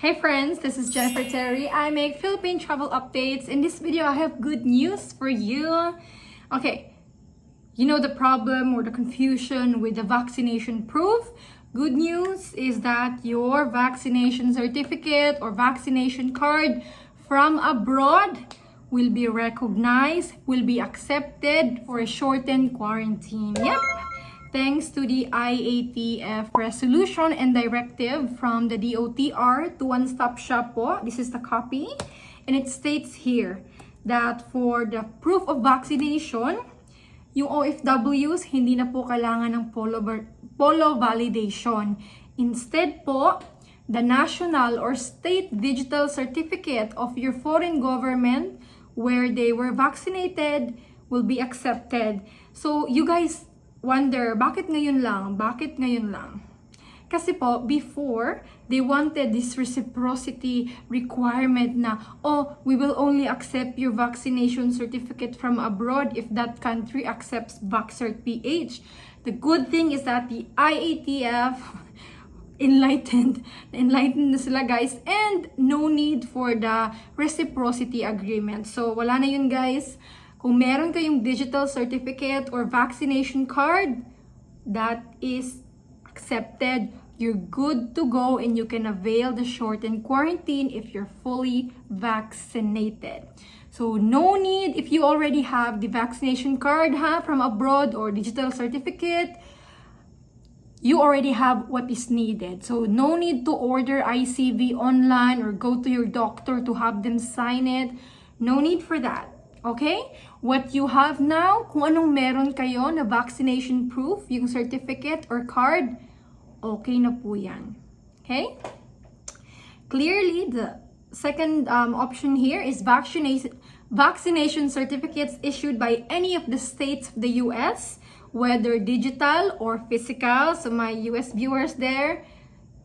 Hey friends, this is Jennifer Terri. I make Philippine travel updates. In this video, I have good news for you. Okay, you know the problem or the confusion with the vaccination proof? Good news is that your vaccination certificate or vaccination card from abroad will be recognized, will be accepted for a shortened quarantine. Yep. Thanks to the IATF resolution and directive from the DOTR to one-stop shop po. This is the copy. And it states here that for the proof of vaccination, yung OFWs, hindi na po kailangan ng polo validation. Instead po, the national or state digital certificate of your foreign government where they were vaccinated will be accepted. So, you guys wonder, bakit ngayon lang? Bakit ngayon lang? Kasi po, before, they wanted this reciprocity requirement na, oh, we will only accept your vaccination certificate from abroad if that country accepts VaxCert PH. The good thing is that the IATF enlightened na sila guys, and no need for the reciprocity agreement. So, wala na yun guys. Kung meron kayong digital certificate or vaccination card, that is accepted. You're good to go and you can avail the shortened quarantine if you're fully vaccinated. So no need, if you already have the vaccination card from abroad or digital certificate, you already have what is needed. So no need to order ICV online or go to your doctor to have them sign it. No need for that. Okay? What you have now, kung anong meron kayo na vaccination proof, yung certificate or card, okay na po yan. Okay? Clearly, the second option here is vaccination certificates issued by any of the states of the US, whether digital or physical. So my US viewers there,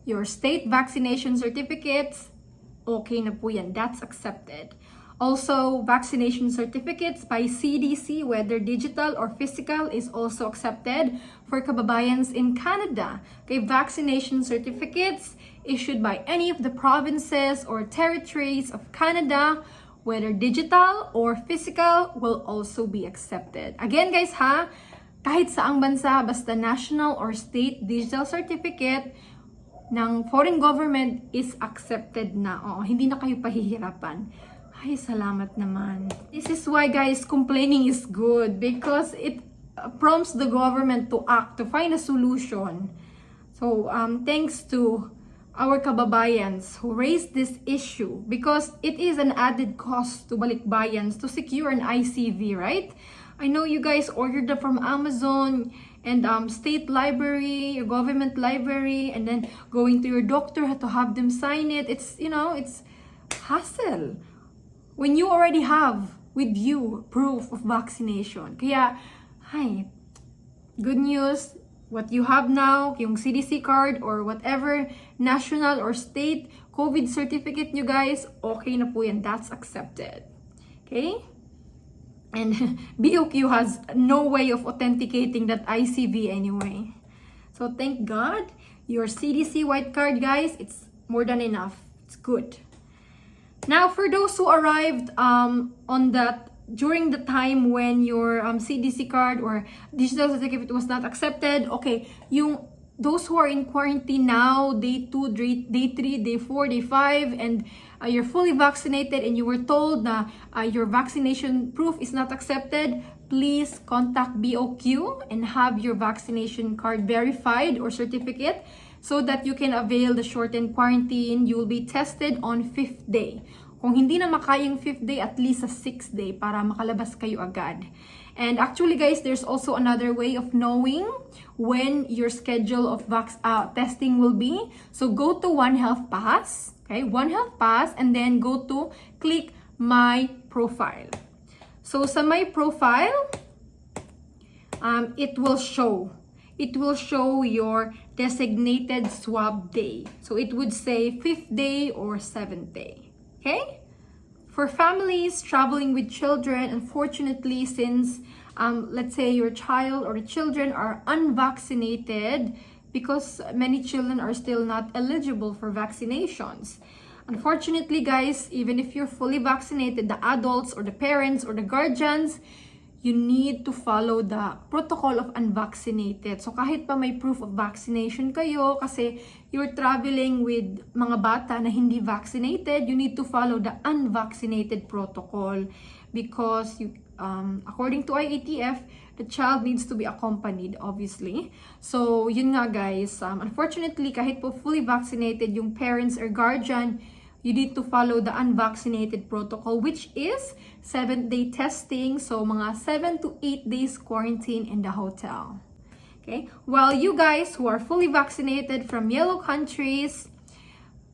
your state vaccination certificates, okay na po yan. That's accepted. Also, vaccination certificates by CDC, whether digital or physical, is also accepted for kababayans in Canada. Okay, vaccination certificates issued by any of the provinces or territories of Canada, whether digital or physical, will also be accepted. Again guys kahit saang bansa, basta national or state digital certificate ng foreign government is accepted na. Oo, hindi na kayo pahihirapan. Ay, salamat naman. This is why guys, complaining is good because it prompts the government to act, to find a solution. So, thanks to our kababayans who raised this issue because it is an added cost to Balikbayans to secure an ICV, right? I know you guys ordered it from Amazon and state library, your government library, and then going to your doctor to have them sign it. It's, it's hassle when you already have with you proof of vaccination. Kaya, good news, what you have now, yung CDC card or whatever national or state COVID certificate nyo guys, okay na po yan. That's accepted. Okay? And BOQ has no way of authenticating that ICV anyway. So thank God, your CDC white card guys, it's more than enough. It's good. Now, for those who arrived during the time when your CDC card or digital certificate was not accepted, okay, those who are in quarantine now, day 2, day 3, day 4, day 5, and you're fully vaccinated and you were told na your vaccination proof is not accepted, please contact BOQ and have your vaccination card verified or certificate so that you can avail the shortened quarantine. You will be tested on 5th day. Kung hindi na makayang 5th day, at least sa 6th day para makalabas kayo agad. And actually guys, there's also another way of knowing when your schedule of testing will be. So go to One Health Pass, okay? One Health Pass, and then go to click My Profile. So sa My Profile, it will show your designated swab day. So it would say 5th day or 7th day. Okay? For families traveling with children, unfortunately, since let's say your child or the children are unvaccinated, because many children are still not eligible for vaccinations. Unfortunately, guys, even if you're fully vaccinated, the adults or the parents or the guardians, you need to follow the protocol of unvaccinated. So kahit pa may proof of vaccination kayo, kasi you're traveling with mga bata na hindi vaccinated, you need to follow the unvaccinated protocol because according to IATF, the child needs to be accompanied, obviously. So yun nga guys, unfortunately, kahit po fully vaccinated yung parents or guardian, you need to follow the unvaccinated protocol, which is 7-day testing. So, mga 7 to 8 days quarantine in the hotel. Okay? While you guys who are fully vaccinated from yellow countries,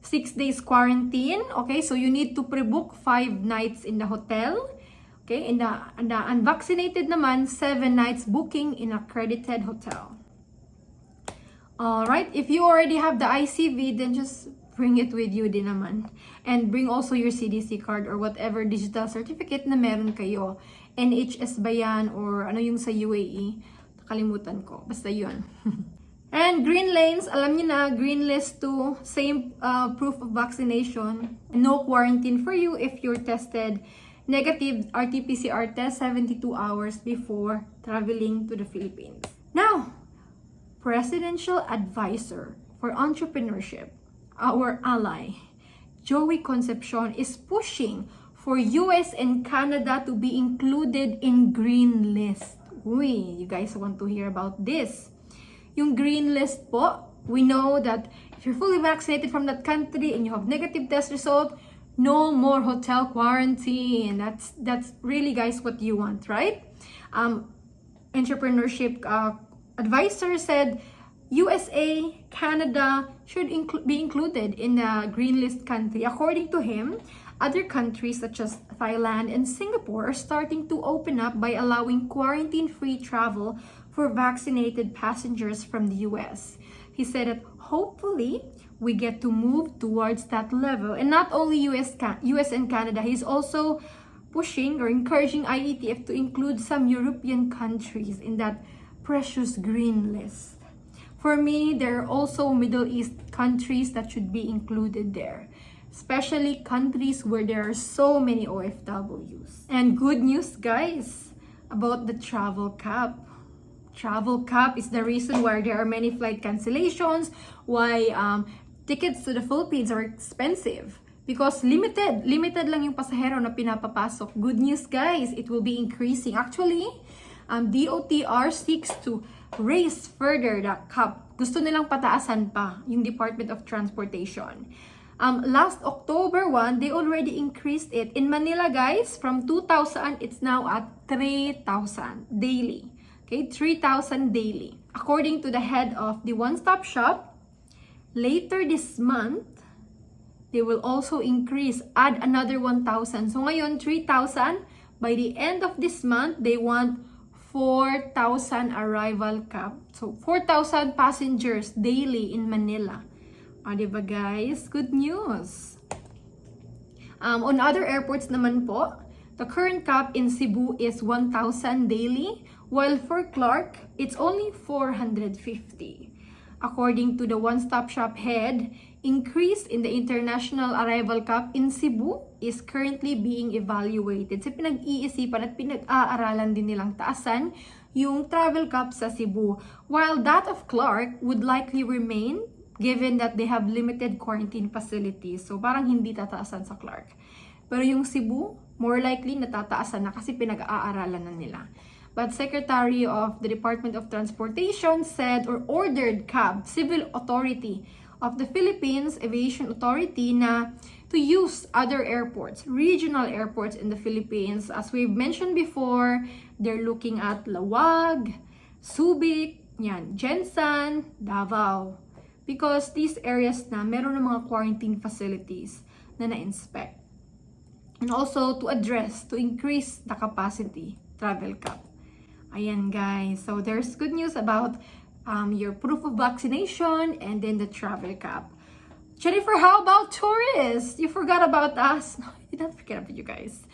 6 days quarantine. Okay? So, you need to pre-book 5 nights in the hotel. Okay? And the unvaccinated naman, 7 nights booking in accredited hotel. Alright? If you already have the ICV, then just bring it with you din naman. And bring also your CDC card or whatever digital certificate na meron kayo. NHS ba yan or ano yung sa UAE? Nakalimutan ko. Basta yun. And green lanes, alam niyo na, green list to, same proof of vaccination. No quarantine for you if you're tested negative RT-PCR test 72 hours before traveling to the Philippines. Now, Presidential Advisor for Entrepreneurship, our ally, Joey Concepcion, is pushing for US and Canada to be included in green list. Uy, you guys want to hear about this. Yung green list po, we know that if you're fully vaccinated from that country and you have negative test result, no more hotel quarantine. That's really, guys, what you want, right? Entrepreneurship advisor said USA, Canada should be included in the green list country. According to him, other countries such as Thailand and Singapore are starting to open up by allowing quarantine-free travel for vaccinated passengers from the US. He said that hopefully we get to move towards that level. And not only US and Canada, he's also pushing or encouraging IATF to include some European countries in that precious green list. For me, there are also Middle East countries that should be included there, especially countries where there are so many OFWs. And good news, guys, about the travel cap. Travel cap is the reason why there are many flight cancellations, why tickets to the Philippines are expensive. Because limited lang yung pasahero na pinapapasok. Good news, guys, it will be increasing. Actually, DOTR seeks to raise further the cap. Gusto nilang pataasan pa yung Department of Transportation. Last October 1, they already increased it. In Manila, guys, from 2,000, it's now at 3,000 daily. Okay, 3,000 daily. According to the head of the one-stop shop, later this month, they will also add another 1,000. So ngayon, 3,000. By the end of this month, they want 4,000 arrival cap. So, 4,000 passengers daily in Manila. Diba guys? Good news. On other airports naman po, the current cap in Cebu is 1,000 daily, while for Clark, it's only 450. According to the one-stop shop head, increase in the international arrival cap in Cebu is currently being evaluated. So pinag-iisipan at pinag-aaralan din nilang taasan yung travel cap sa Cebu, while that of Clark would likely remain given that they have limited quarantine facilities. So parang hindi tataasan sa Clark. Pero yung Cebu, more likely natataasan na kasi pinag-aaralan na nila. But Secretary of the Department of Transportation said or ordered CAB, Civil Authority of the Philippines Aviation Authority, na to use other airports, regional airports in the Philippines. As we've mentioned before, they're looking at Lawag, Subic, Jensan, Davao. Because these areas na meron ng mga quarantine facilities na na-inspect. And also to increase the capacity, travel cap. Ayan guys, so there's good news about your proof of vaccination and then the travel cap. Jennifer, how about tourists? You forgot about us. No, I did not forget about you guys.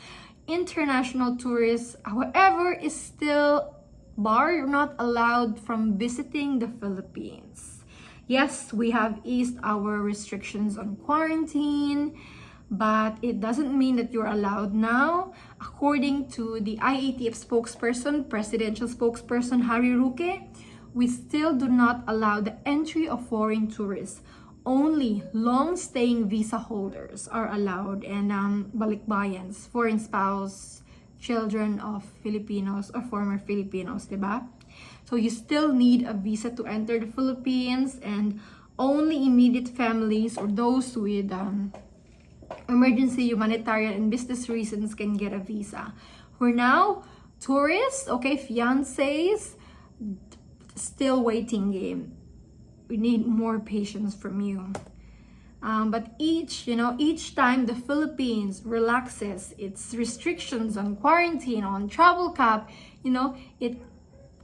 International tourists, however, is still barred or not allowed from visiting the Philippines. Yes, we have eased our restrictions on quarantine, but it doesn't mean that you're allowed now. According to the IATF spokesperson, presidential spokesperson Harry Roque, we still do not allow the entry of foreign tourists. Only long-staying visa holders are allowed, and Balikbayans, foreign spouse, children of Filipinos or former Filipinos, diba? So you still need a visa to enter the Philippines, and only immediate families or those with emergency humanitarian and business reasons can get a visa. For now, tourists, okay, fiancés, still waiting game. We need more patience from you. But each time the Philippines relaxes its restrictions on quarantine, on travel cap, it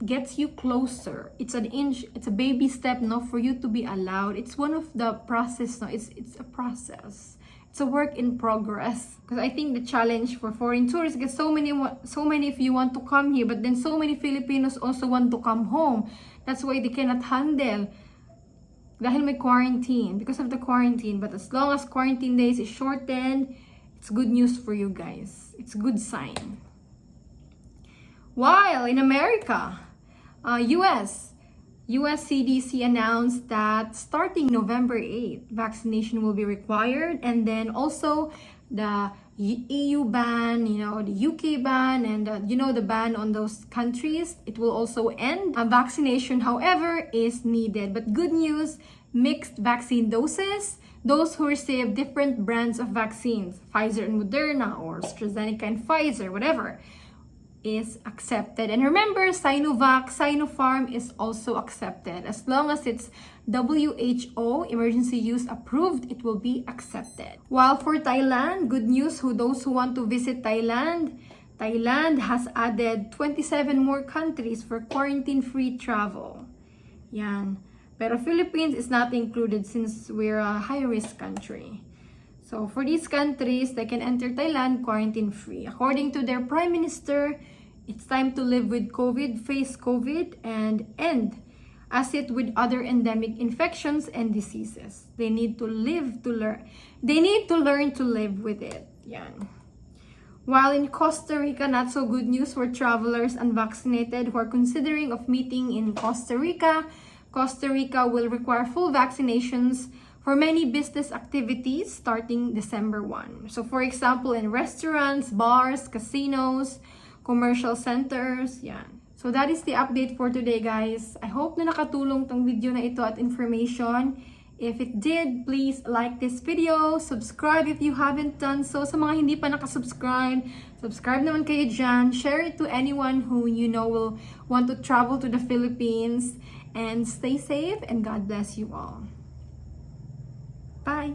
gets you closer. It's a baby step, for you to be allowed. It's one of the process, it's a process. It's a work in progress. Because I think the challenge for foreign tourists, because so many of you want to come here, but then so many Filipinos also want to come home. That's why they cannot handle. Dahil may quarantine, because of the quarantine. But as long as quarantine days is shortened, it's good news for you guys. It's a good sign. While in America, US CDC announced that starting November 8th, vaccination will be required, and then also the EU ban, the UK ban, and the ban on those countries, it will also end. A vaccination, however, is needed. But good news, mixed vaccine doses, those who receive different brands of vaccines, Pfizer and Moderna, or AstraZeneca and Pfizer, whatever, is accepted. And remember, Sinovac, Sinopharm is also accepted. As long as it's WHO emergency use approved, it will be accepted. While for Thailand, good news for those who want to visit Thailand. Thailand has added 27 more countries for quarantine-free travel. Yan. Pero Philippines is not included since we're a high-risk country. So for these countries, they can enter Thailand quarantine-free. According to their Prime Minister, it's time to live with COVID, face COVID, and end as it with other endemic infections and diseases. They need to learn to live with it. Yan. While in Costa Rica, not so good news for travelers unvaccinated who are considering of meeting in Costa Rica. Costa Rica will require full vaccinations for many business activities starting December 1. So for example, in restaurants, bars, casinos, commercial centers, yan. So that is the update for today, guys. I hope na nakatulong tong video na ito at information. If it did, please like this video, subscribe if you haven't done so. Sa mga hindi pa nakasubscribe, subscribe naman kayo dyan. Share it to anyone who you know will want to travel to the Philippines. And stay safe, and God bless you all. Bye!